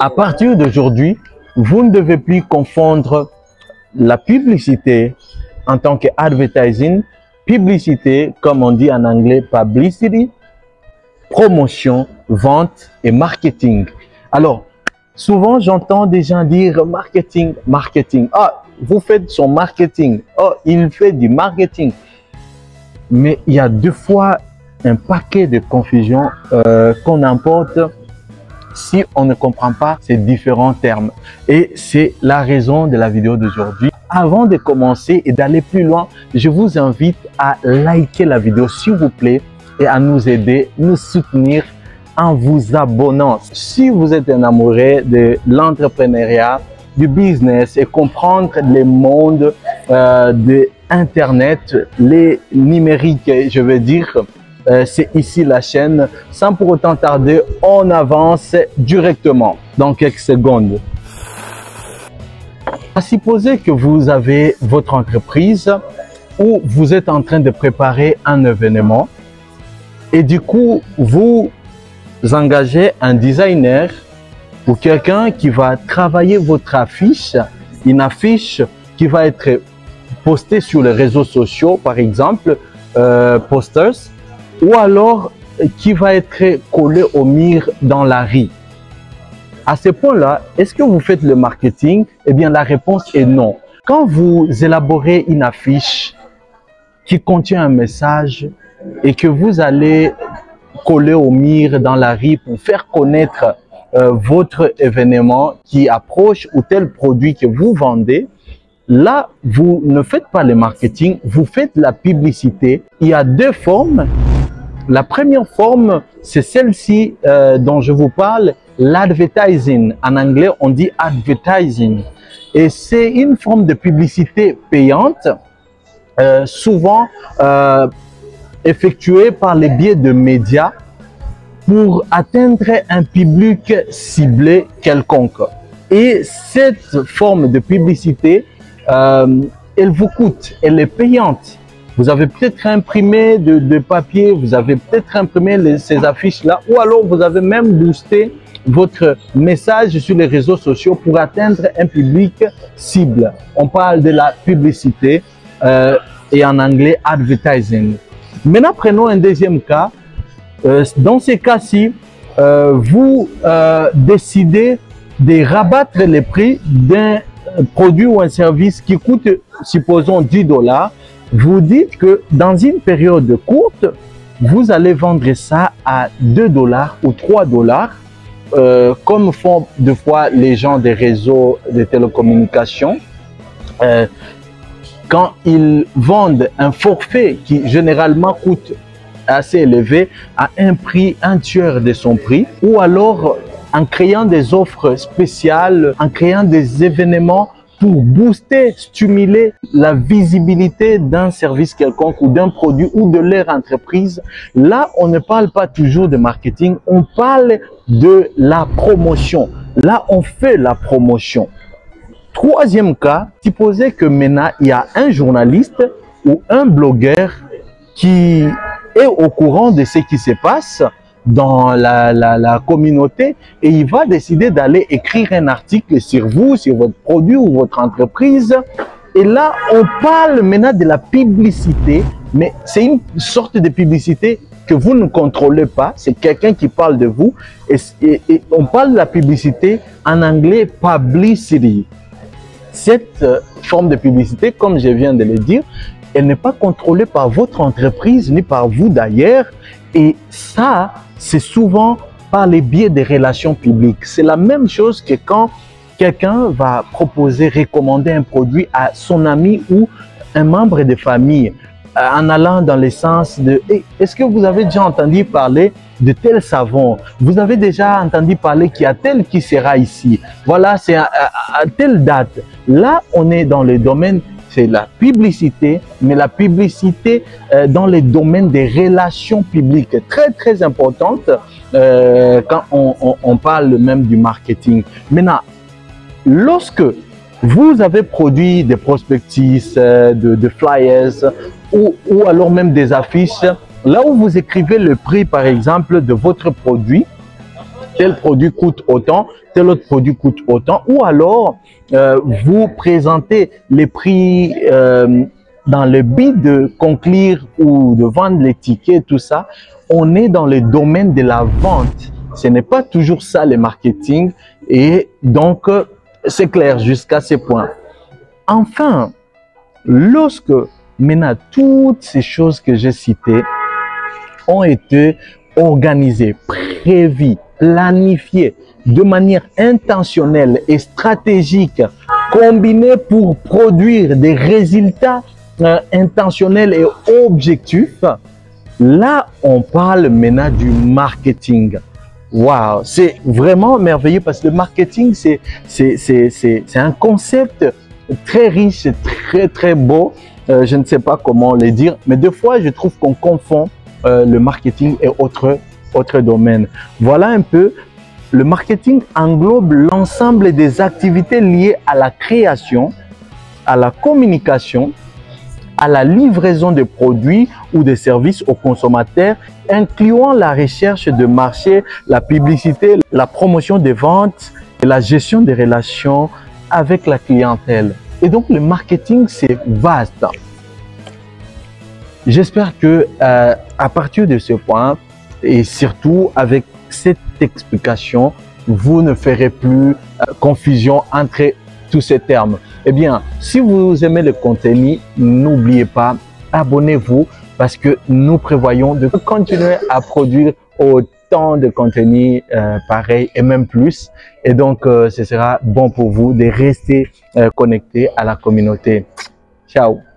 À partir d'aujourd'hui, vous ne devez plus confondre la publicité en tant que advertising, publicité, comme on dit en anglais, publicity, promotion, vente et marketing. Alors, souvent, j'entends des gens dire marketing, marketing. Ah, vous faites son marketing. Oh, il fait du marketing. Mais il y a deux fois un paquet de confusion qu'on emporte si on ne comprend pas ces différents termes. Et c'est la raison de la vidéo d'aujourd'hui. Avant de commencer et d'aller plus loin, je vous invite à liker la vidéo s'il vous plaît et à nous aider, nous soutenir en vous abonnant. Si vous êtes un amoureux de l'entrepreneuriat, du business et comprendre les mondes de Internet, les numériques, je veux dire, c'est ici la chaîne. Sans pour autant tarder, on avance directement dans quelques secondes. À supposer que vous avez votre entreprise ou vous êtes en train de préparer un événement et du coup, vous engagez un designer ou quelqu'un qui va travailler votre affiche, une affiche qui va être postée sur les réseaux sociaux, par exemple, posters, ou alors qui va être collé au mur dans la rue. À ce point-là, est-ce que vous faites le marketing? Eh bien, la réponse est non. Quand vous élaborez une affiche qui contient un message et que vous allez coller au mur dans la rue pour faire connaître votre événement qui approche ou tel produit que vous vendez, là, vous ne faites pas le marketing, vous faites la publicité. Il y a deux formes. La première forme, c'est celle-ci dont je vous parle, l'advertising. En anglais, on dit advertising. Et c'est une forme de publicité payante, souvent effectuée par les biais de médias pour atteindre un public ciblé quelconque. Et cette forme de publicité, elle vous coûte, elle est payante. Vous avez peut-être imprimé de papier, vous avez peut-être imprimé ces affiches-là, ou alors vous avez même boosté votre message sur les réseaux sociaux pour atteindre un public cible. On parle de la publicité et en anglais advertising. Maintenant, prenons un deuxième cas. Dans ces cas-ci, vous décidez de rabattre les prix d'un produit ou un service qui coûte, supposons, 10 $. Vous dites que dans une période courte, vous allez vendre ça à 2 $ ou 3 $, comme font deux fois les gens des réseaux de télécommunications. Quand ils vendent un forfait qui généralement coûte assez élevé à un prix un tiers de son prix, ou alors en créant des offres spéciales, en créant des événements pour booster, stimuler la visibilité d'un service quelconque ou d'un produit ou de leur entreprise. Là, on ne parle pas toujours de marketing, on parle de la promotion. Là, on fait la promotion. Troisième cas, supposez que maintenant, il y a un journaliste ou un blogueur qui est au courant de ce qui se passe dans la communauté et il va décider d'aller écrire un article sur vous, sur votre produit ou votre entreprise. Et là, on parle maintenant de la publicité, mais c'est une sorte de publicité que vous ne contrôlez pas. C'est quelqu'un qui parle de vous et on parle de la publicité en anglais publicity. Cette forme de publicité, comme je viens de le dire, elle n'est pas contrôlée par votre entreprise ni par vous d'ailleurs. Et ça, c'est souvent par les biais des relations publiques. C'est la même chose que quand quelqu'un va proposer, recommander un produit à son ami ou un membre de famille en allant dans le sens de hey, « Est-ce que vous avez déjà entendu parler de tel savon? Vous avez déjà entendu parler qu'il y a tel qui sera ici? Voilà, c'est à telle date. » Là, on est dans le domaine, c'est la publicité, mais la publicité dans les domaines des relations publiques, très très importante quand on parle même du marketing. Maintenant, lorsque vous avez produit des prospectus, de flyers ou alors même des affiches, là où vous écrivez le prix par exemple de votre produit, tel produit coûte autant, tel autre produit coûte autant, ou alors vous présentez les prix dans le but de conclure ou de vendre les tickets, tout ça. On est dans le domaine de la vente. Ce n'est pas toujours ça le marketing, et donc c'est clair jusqu'à ce point. Enfin, lorsque maintenant toutes ces choses que j'ai citées ont été organisées, prévues, planifiées de manière intentionnelle et stratégique, combinées pour produire des résultats intentionnels et objectifs, là on parle maintenant du marketing. Waouh, c'est vraiment merveilleux parce que le marketing, c'est un concept très riche, très beau. Je ne sais pas comment le dire, mais des fois, je trouve qu'on confond le marketing et autres domaines. Voilà un peu, le marketing englobe l'ensemble des activités liées à la création, à la communication, à la livraison de produits ou de services aux consommateurs, incluant la recherche de marché, la publicité, la promotion des ventes et la gestion des relations avec la clientèle. Et donc, le marketing, c'est vaste. J'espère que à partir de ce point, et surtout avec cette explication, vous ne ferez plus confusion entre tous ces termes. Eh bien, si vous aimez le contenu, n'oubliez pas, abonnez-vous parce que nous prévoyons de continuer à produire autant de contenu pareil et même plus. Et donc, ce sera bon pour vous de rester connecté à la communauté. Ciao!